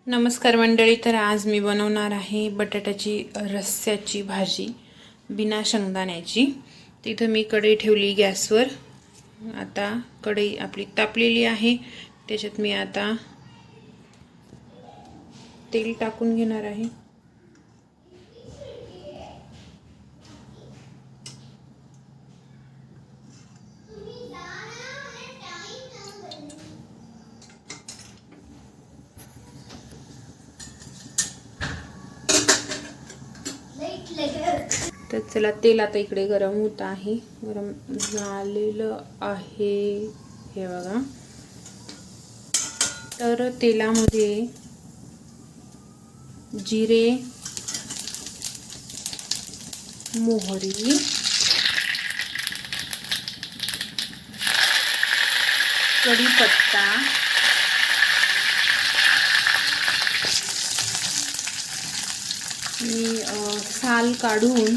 नमस्कार मंडळी. तर आज मी बनवणार आहे बटाट्याची रस्स्याची भाजी बिना शेंगदाण्याची. तिथं मी कढई ठेवली गॅसवर. आता कढई आपली तापलेली आहे. त्याच्यात मी आता तेल टाकून घेणार आहे. तर चला, तेल आता इकडे गरम होत आहे. गरम झालेलं आहे हे बघा. तर तेलामध्ये जिरे, मोहरी, कढीपत्ता, मी साल काढून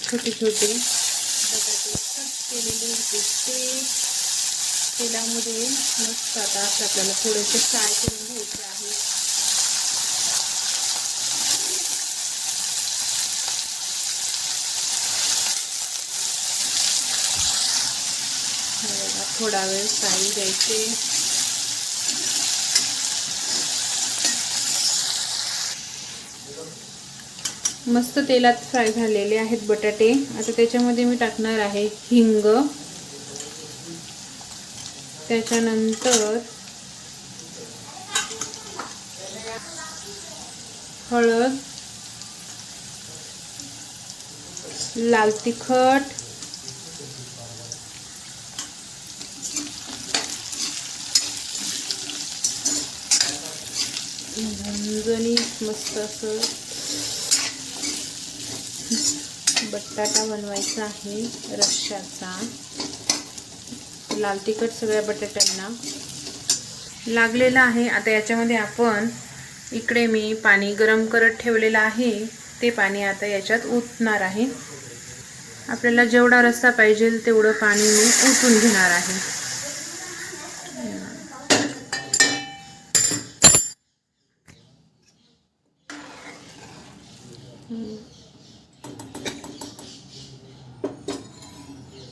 छोटे छोटे बटाटे कट केलेले होते ते तेलामध्ये मस्त आता आपल्याला थोडेसे फ्राय करून घ्यायचे आहे. थोडा वेळ फ्राय द्यायचे. मस्त तेलात फ्राय झालेले आहेत बटाटे. आता त्याच्यामध्ये मी टाकणार आहे हिंग, त्याच्यानंतर हळद, लाल तिखट, झणझणीत मस्त असं बटाटा बनवायचा आहे रश्श्याचा. लाल तिखट सगळ्या बटाट्यांना लागलेला आहे. आता याच्यामध्ये आपण इकडे मी पाणी गरम करत ठेवलेलं आहे. ते पाणी आता याच्यात ओतणार आहे. आपल्याला जेवढा रस्सा पाहिजे तेवढं पाणी मी ओतून घेणार आहे.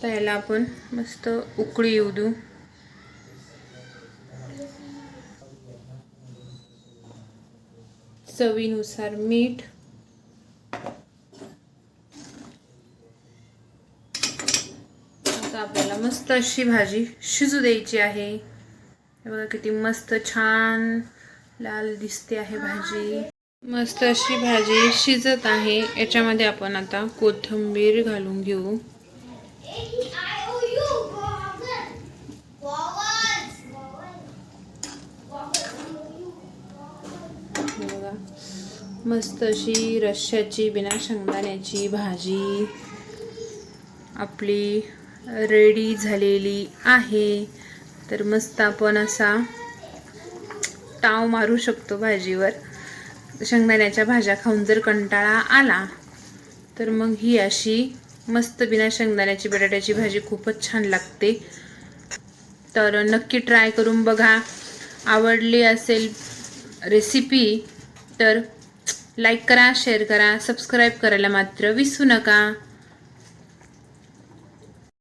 त्याला आपण मस्त उकळी येऊ देऊ. चवीनुसार मीठ, आता आपल्याला मस्त अशी भाजी शिजू द्यायची आहे. हे बघा किती मस्त छान लाल दिसते आहे भाजी. मस्त अशी भाजी शिजत आहे. याच्यामध्ये आपण आता कोथिंबीर घालून घेऊ. मस्त अशी रश्श्याची बिना शेंगदाण्याची भाजी आपली रेडी झालेली आहे. तर मस्त आपण असा ताव मारू शकतो भाजीवर. शेंगदाण्याच्या भाज्या खाऊन जर कंटाळा आला तर मग ही अशी मस्त बिना शेंगदाण्याची बटाट्याची भाजी खूपच छान लागते. तर नक्की ट्राय करून बघा. आवडली असेल रेसिपी तर लाईक करा, शेअर करा, सबस्क्राईब करायला मात्र विसरू नका.